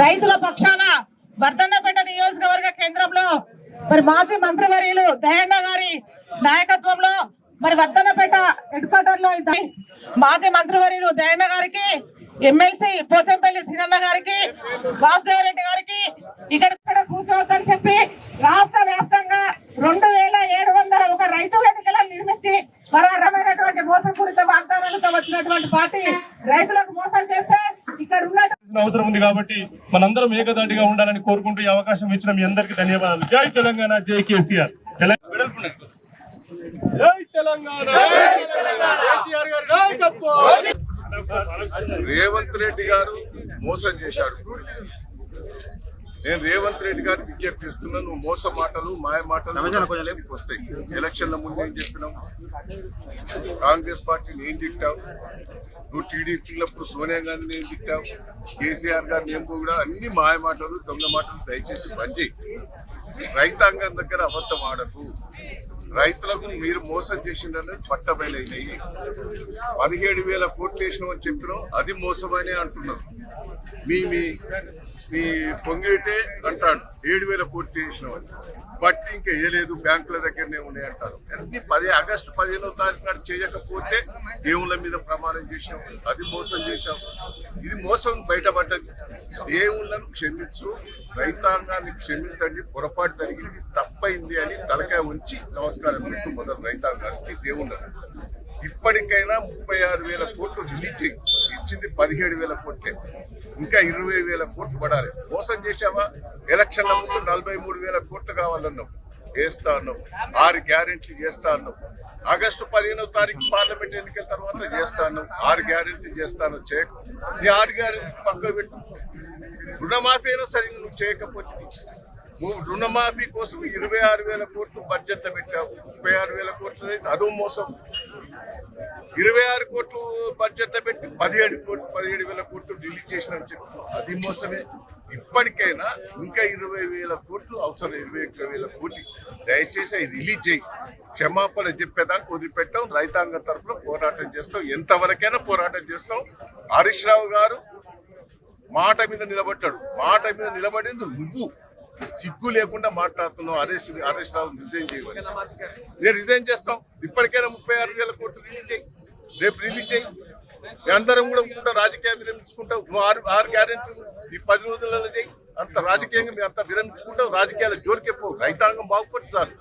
రైతుల పక్షాన వర్ధన్నపేట నియోజకవర్గ కేంద్రంలో మరి మాజీ మంత్రివర్యులు దయన్న గారి నాయకత్వంలో మరి వర్ధన్నపేట హెడ్ క్వార్టర్ లో మాజీ మంత్రివర్యులు దయన్న గారికి, ఎమ్మెల్సీ పోచంపల్లి శ్రీరన్న గారికి, వాసుదేవరెడ్డి గారికి ఇక్కడ కూర్చోవద్దని చెప్పి రాష్ట్ర వ్యాప్తంగా 2701 రైతు వేదికలను నిర్మించి మరమైనటువంటి మోసపూరిత వాగ్దానాలతో వచ్చినటువంటి పార్టీ రైతులకు మోసం చేస్తే ఇక్కడ అవసరం ఉంది కాబట్టి మనందరం ఏకదాటిగా ఉండాలని కోరుకుంటూ ఈ అవకాశం ఇచ్చిన మీ అందరికీ ధన్యవాదాలు. జై తెలంగాణ, జై కేసీఆర్. జై తెలంగాణ. రేవంత్ రెడ్డి గారు మోసం చేశాడు. నేను రేవంత్ రెడ్డి గారికి విజ్ఞప్తి చేస్తున్నా, నువ్వు మోస మాటలు మాయ మాటలు వస్తాయి. ఎలక్షన్ల ముందు ఏం చెప్పినావు? కాంగ్రెస్ పార్టీని ఏం తిట్టావు? నువ్వు టీడీపీలప్పుడు సోనియా గాంధీని ఏం తిట్టావు? కేసీఆర్ గారిని ఏం కూడా అన్ని మాయ మాటలు దొంగ మాటలు దయచేసి బంద్ చేయి. రైతాంగం దగ్గర అబద్ధం ఆడకు. రైతులకు మీరు మోసం చేసిందని పట్టబయలైనాయి. 17,000 కోట్లు వేసినామని చెప్పినాం, అది మోసమని అంటున్నారు. మీ మీ పొంగేటే అంటాడు 7,000 కోట్లు వేసినామని, బట్టి ఇంకా వేయలేదు, బ్యాంకుల దగ్గరనే ఉన్నాయి అంటారు. అన్ని ఆగస్టు 15వ తారీఖు నాడు చేయకపోతే దేవుళ్ళ మీద ప్రమాణం చేసాం, అది మోసం చేశాం. ఇది మోసం బయటపడ్డది. దేవుళ్ళను క్షమించు, రైతాంగాన్ని క్షమించండి, పొరపాటు జరిగింది, తప్పైంది అని తలకాయ ఉంచి నమస్కారం పెట్టు మొదలు రైతాంగానికి, దేవుళ్ళకు. ఇప్పటికైనా 36,000 కోట్లు రిలీజ్ చేయి. ఇచ్చింది 17,000 కోట్లే, ఇంకా 20,000 కోట్లు పడాలి. మోసం చేశావా? ఎలక్షన్ల ముందు 43,000 కోట్లు కావాలన్నావు, వేస్తా అన్నావు. 6 గ్యారెంటీలు చేస్తా అన్నావు. ఆగస్టు 15వ తారీఖు పార్లమెంట్ ఎన్నికల తర్వాత చేస్తా అన్నావు. 6 గ్యారెంటీలు చేస్తాను, చేయకు. నీ 6 గ్యారెంటీలు పక్కకు పెట్టు. రుణమాఫీ అయినా సరిగ్గా నువ్వు చేయకపోతే, నువ్వు రుణమాఫీ కోసం 26,000 కోట్లు బడ్జెట్ పెట్టావు. 36,000 కోట్లు అదో మోసం. 26 కోట్లు బడ్జెట్ పెట్టి 17,000 కోట్లు రిలీజ్ చేసినని చెప్పి అది మోసమే. ఇప్పటికైనా ఇంకా 20,000 కోట్లు అవసరం. 21,000 కోట్లు దయచేసి అది రిలీజ్ చేయి. క్షమాపణ చెప్పేదానికి వదిలిపెట్టాం. రైతాంగం తరఫున పోరాటం చేస్తాం, ఎంతవరకైనా పోరాటం చేస్తాం. హరీష్ రావు గారు మాట మీద నిలబడ్డాడు. మాట మీద నిలబడింది నువ్వు. సిగ్గు లేకుండా మాట్లాడుతున్నావు. హరీష్ రావు రిజైన్ చేయమని. నేను రిజైన్ చేస్తాం. ఇప్పటికైనా 36,000 కోట్లు రిలీజ్ చేయి, రేపు రిలీజ్ చేయి. అందరం కూడా రాజకీయ విరమించుకుంటావు. నువ్వు 6 గ్యారెంటీలు ఈ 10 రోజులలో చేయి. అంత రాజకీయంగా మీరు అంతా విరమించుకుంటావు. రాజకీయాల జోలికే పోవు. రైతాంగం బాగుపడుతుంది.